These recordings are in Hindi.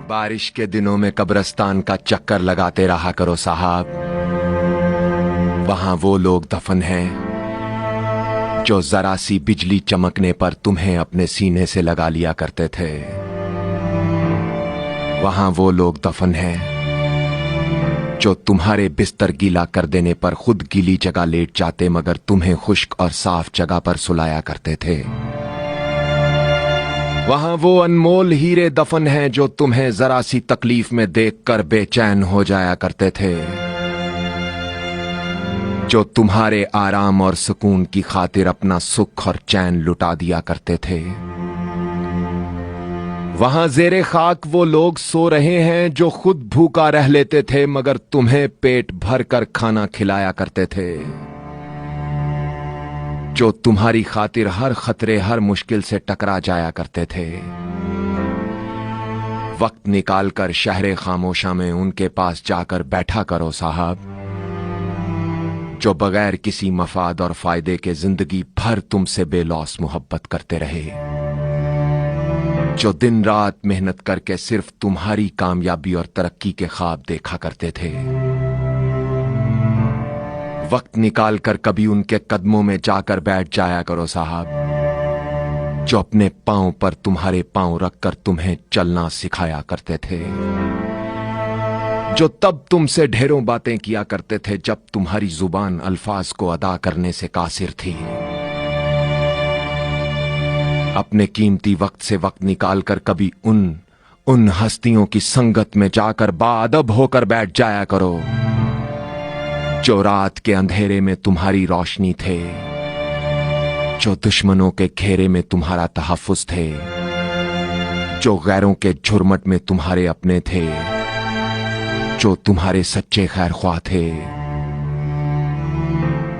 बारिश के दिनों में कब्रिस्तान का चक्कर लगाते रहा करो साहब। वहां वो लोग दफन हैं जो जरा सी बिजली चमकने पर तुम्हें अपने सीने से लगा लिया करते थे। वहां वो लोग दफन हैं जो तुम्हारे बिस्तर गीला कर देने पर खुद गीली जगह लेट जाते मगर तुम्हें खुश्क और साफ जगह पर सुलाया करते थे। वहां वो अनमोल हीरे दफन हैं जो तुम्हें जरा सी तकलीफ में देखकर बेचैन हो जाया करते थे, जो तुम्हारे आराम और सुकून की खातिर अपना सुख और चैन लुटा दिया करते थे। वहां जेरे खाक वो लोग सो रहे हैं जो खुद भूखा रह लेते थे मगर तुम्हें पेट भर कर खाना खिलाया करते थे, जो तुम्हारी खातिर हर खतरे हर मुश्किल से टकरा जाया करते थे। वक्त निकालकर शहरे खामोशा में उनके पास जाकर बैठा करो साहब, जो बगैर किसी मफाद और फायदे के जिंदगी भर तुमसे बेलौस मोहब्बत करते रहे, जो दिन रात मेहनत करके सिर्फ तुम्हारी कामयाबी और तरक्की के ख्वाब देखा करते थे। वक्त निकाल कर कभी उनके कदमों में जाकर बैठ जाया करो साहब, जो अपने पांव पर तुम्हारे पांव रखकर तुम्हें चलना सिखाया करते थे, जो तब तुमसे ढेरों बातें किया करते थे जब तुम्हारी जुबान अल्फाज को अदा करने से कासिर थी। अपने कीमती वक्त से वक्त निकालकर कभी उन हस्तियों की संगत में जाकर बाअदब होकर बैठ जाया करो, जो रात के अंधेरे में तुम्हारी रोशनी थे, जो दुश्मनों के घेरे में तुम्हारा तहफ्फुज़ थे, जो गैरों के झुरमट में तुम्हारे अपने थे, जो तुम्हारे सच्चे खैर ख्वाह थे।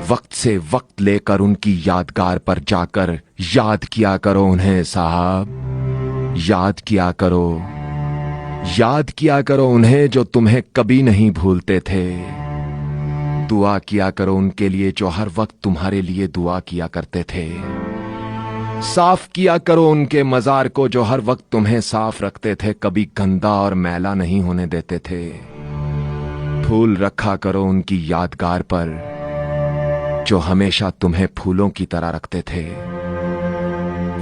वक्त से वक्त लेकर उनकी यादगार पर जाकर याद किया करो उन्हें साहब, याद किया करो उन्हें जो तुम्हें कभी नहीं भूलते थे। दुआ किया करो उनके लिए जो हर वक्त तुम्हारे लिए दुआ किया करते थे। साफ किया करो उनके मजार को जो हर वक्त तुम्हें साफ रखते थे, कभी गंदा और मैला नहीं होने देते थे। फूल रखा करो उनकी यादगार पर जो हमेशा तुम्हें फूलों की तरह रखते थे।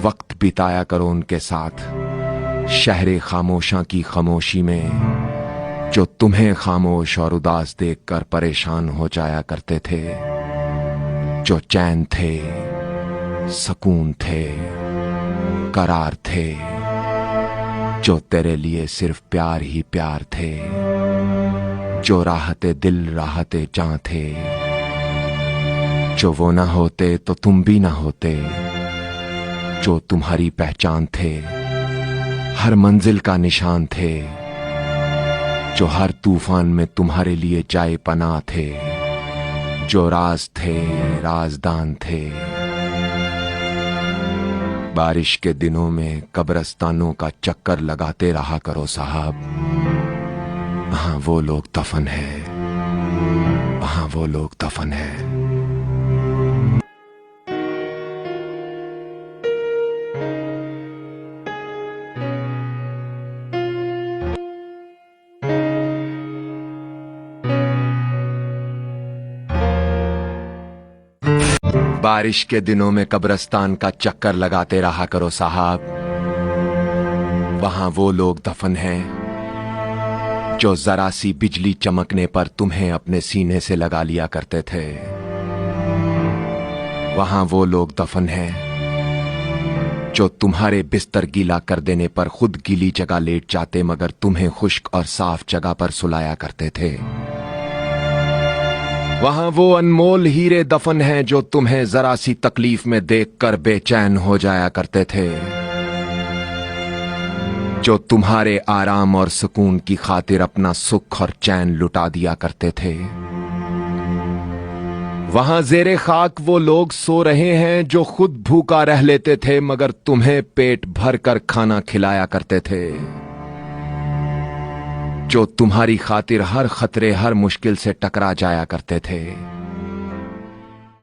वक्त बिताया करो उनके साथ शहरे खामोशा की खामोशी में, जो तुम्हें खामोश और उदास देखकर परेशान हो जाया करते थे, जो चैन थे, सुकून थे, करार थे, जो तेरे लिए सिर्फ प्यार ही प्यार थे, जो राहते दिल राहते जान थे, जो वो ना होते तो तुम भी ना होते, जो तुम्हारी पहचान थे, हर मंजिल का निशान थे, जो हर तूफान में तुम्हारे लिए जाए पनाह थे, जो राज थे राजदान थे। बारिश के दिनों में कब्रिस्तानों का चक्कर लगाते रहा करो साहब। वहां वो लोग दफन हैं, वहां वो लोग दफन हैं। बारिश के दिनों में कब्रिस्तान का चक्कर लगाते रहा करो साहब। वहां वो लोग दफन हैं जो जरा सी बिजली चमकने पर तुम्हें अपने सीने से लगा लिया करते थे। वहां वो लोग दफन हैं जो तुम्हारे बिस्तर गीला कर देने पर खुद गीली जगह लेट जाते मगर तुम्हें खुश्क और साफ जगह पर सुलाया करते थे। वहां वो अनमोल हीरे दफन हैं जो तुम्हें जरा सी तकलीफ में देखकर बेचैन हो जाया करते थे, जो तुम्हारे आराम और सुकून की खातिर अपना सुख और चैन लुटा दिया करते थे। वहां जेरे खाक वो लोग सो रहे हैं जो खुद भूखा रह लेते थे मगर तुम्हें पेट भर कर खाना खिलाया करते थे, जो तुम्हारी खातिर हर खतरे हर मुश्किल से टकरा जाया करते थे।